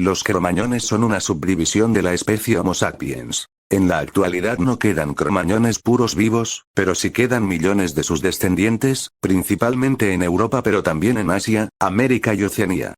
Los cromañones son una subdivisión de la especie Homo sapiens. En la actualidad no quedan cromañones puros vivos, pero sí quedan millones de sus descendientes, principalmente en Europa pero también en Asia, América y Oceanía.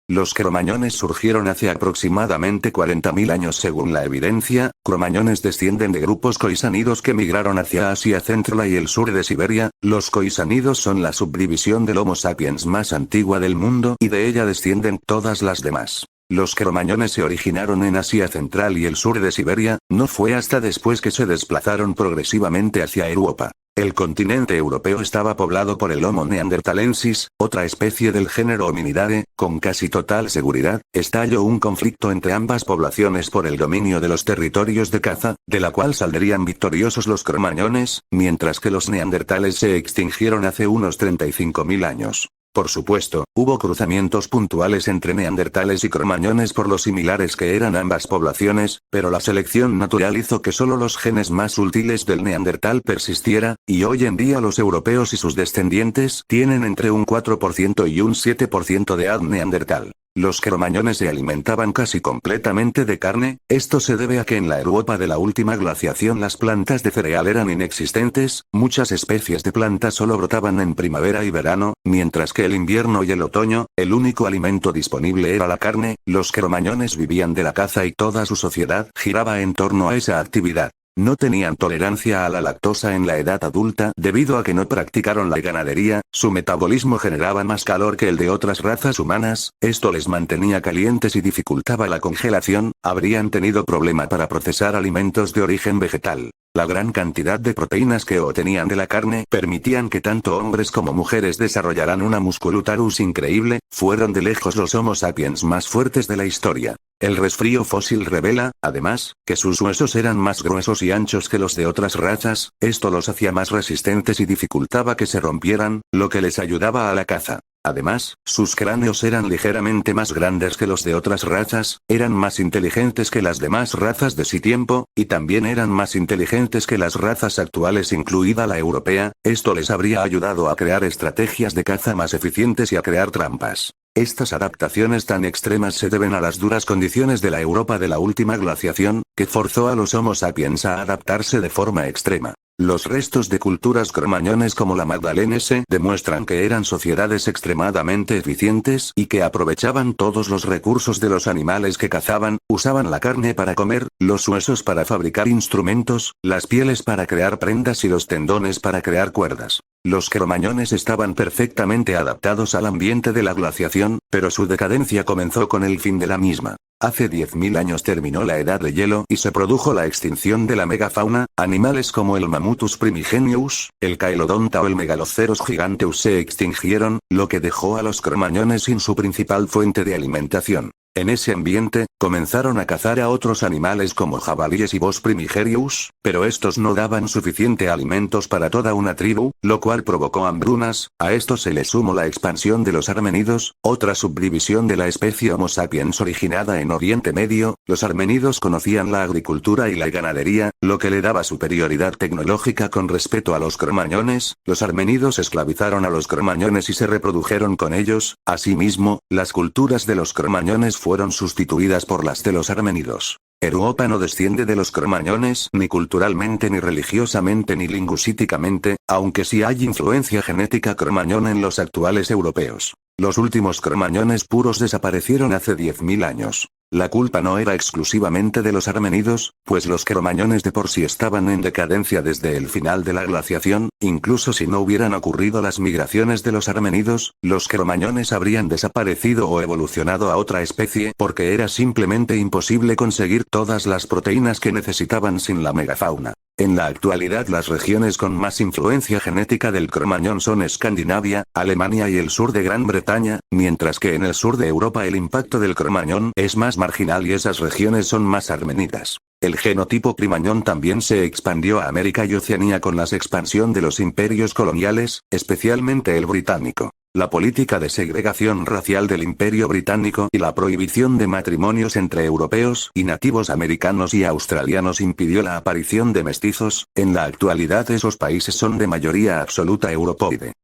Los cromañones surgieron hace aproximadamente 40.000 años según la evidencia. Cromañones descienden de grupos coisánidos que migraron hacia Asia Central y el sur de Siberia. Los coisánidos son la subdivisión del Homo sapiens más antigua del mundo y de ella descienden todas las demás. Los cromañones se originaron en Asia Central y el sur de Siberia. No fue hasta después que se desplazaron progresivamente hacia Europa. El continente europeo estaba poblado por el Homo neanderthalensis, otra especie del género Hominidae. Con casi total seguridad, estalló un conflicto entre ambas poblaciones por el dominio de los territorios de caza, de la cual saldrían victoriosos los cromañones, mientras que los neandertales se extinguieron hace unos 35.000 años. Por supuesto, hubo cruzamientos puntuales entre neandertales y cromañones por lo similares que eran ambas poblaciones, pero la selección natural hizo que solo los genes más útiles del neandertal persistiera, y hoy en día los europeos y sus descendientes tienen entre un 4% y un 7% de ADN neandertal. Los cromañones se alimentaban casi completamente de carne. Esto se debe a que en la Europa de la última glaciación las plantas de cereal eran inexistentes, muchas especies de plantas solo brotaban en primavera y verano, mientras que el invierno y el otoño, el único alimento disponible era la carne. Los cromañones vivían de la caza y toda su sociedad giraba en torno a esa actividad. No tenían tolerancia a la lactosa en la edad adulta debido a que no practicaron la ganadería. Su metabolismo generaba más calor que el de otras razas humanas, esto les mantenía calientes y dificultaba la congelación. Habrían tenido problema para procesar alimentos de origen vegetal. La gran cantidad de proteínas que obtenían de la carne permitían que tanto hombres como mujeres desarrollaran una musculaturus increíble. Fueron de lejos los Homo sapiens más fuertes de la historia. El resfrío fósil revela, además, que sus huesos eran más gruesos y anchos que los de otras razas. Esto los hacía más resistentes y dificultaba que se rompieran, lo que les ayudaba a la caza. Además, sus cráneos eran ligeramente más grandes que los de otras razas, eran más inteligentes que las demás razas de sí tiempo, y también eran más inteligentes que las razas actuales incluida la europea. Esto les habría ayudado a crear estrategias de caza más eficientes y a crear trampas. Estas adaptaciones tan extremas se deben a las duras condiciones de la Europa de la última glaciación, que forzó a los Homo sapiens a adaptarse de forma extrema. Los restos de culturas cromañones como la magdalense demuestran que eran sociedades extremadamente eficientes y que aprovechaban todos los recursos de los animales que cazaban. Usaban la carne para comer, los huesos para fabricar instrumentos, las pieles para crear prendas y los tendones para crear cuerdas. Los cromañones estaban perfectamente adaptados al ambiente de la glaciación, pero su decadencia comenzó con el fin de la misma. Hace 10.000 años terminó la edad de hielo y se produjo la extinción de la megafauna. Animales como el Mammuthus primigenius, el Caelodonta o el Megaloceros giganteus se extinguieron, lo que dejó a los cromañones sin su principal fuente de alimentación. En ese ambiente, comenzaron a cazar a otros animales como jabalíes y Bos primigenius, pero estos no daban suficiente alimentos para toda una tribu, lo cual provocó hambrunas. A esto se le sumó la expansión de los armenidos, otra subdivisión de la especie Homo sapiens originada en Oriente Medio. Los armenidos conocían la agricultura y la ganadería, lo que le daba superioridad tecnológica con respecto a los cromañones. Los armenidos esclavizaron a los cromañones y se reprodujeron con ellos. Asimismo, las culturas de los cromañones fueron sustituidas por las de los armenidos. Europa no desciende de los cromañones ni culturalmente ni religiosamente ni lingüísticamente, aunque sí hay influencia genética cromañón en los actuales europeos. Los últimos cromañones puros desaparecieron hace 10.000 años. La culpa no era exclusivamente de los armenidos, pues los cromañones de por sí estaban en decadencia desde el final de la glaciación. Incluso si no hubieran ocurrido las migraciones de los armenidos, los cromañones habrían desaparecido o evolucionado a otra especie porque era simplemente imposible conseguir todas las proteínas que necesitaban sin la megafauna. En la actualidad las regiones con más influencia genética del cromañón son Escandinavia, Alemania y el sur de Gran Bretaña, mientras que en el sur de Europa el impacto del cromañón es más marginal y esas regiones son más armenidas. El genotipo crimañón también se expandió a América y Oceanía con la expansión de los imperios coloniales, especialmente el británico. La política de segregación racial del Imperio Británico y la prohibición de matrimonios entre europeos y nativos americanos y australianos impidió la aparición de mestizos. En la actualidad esos países son de mayoría absoluta europoide.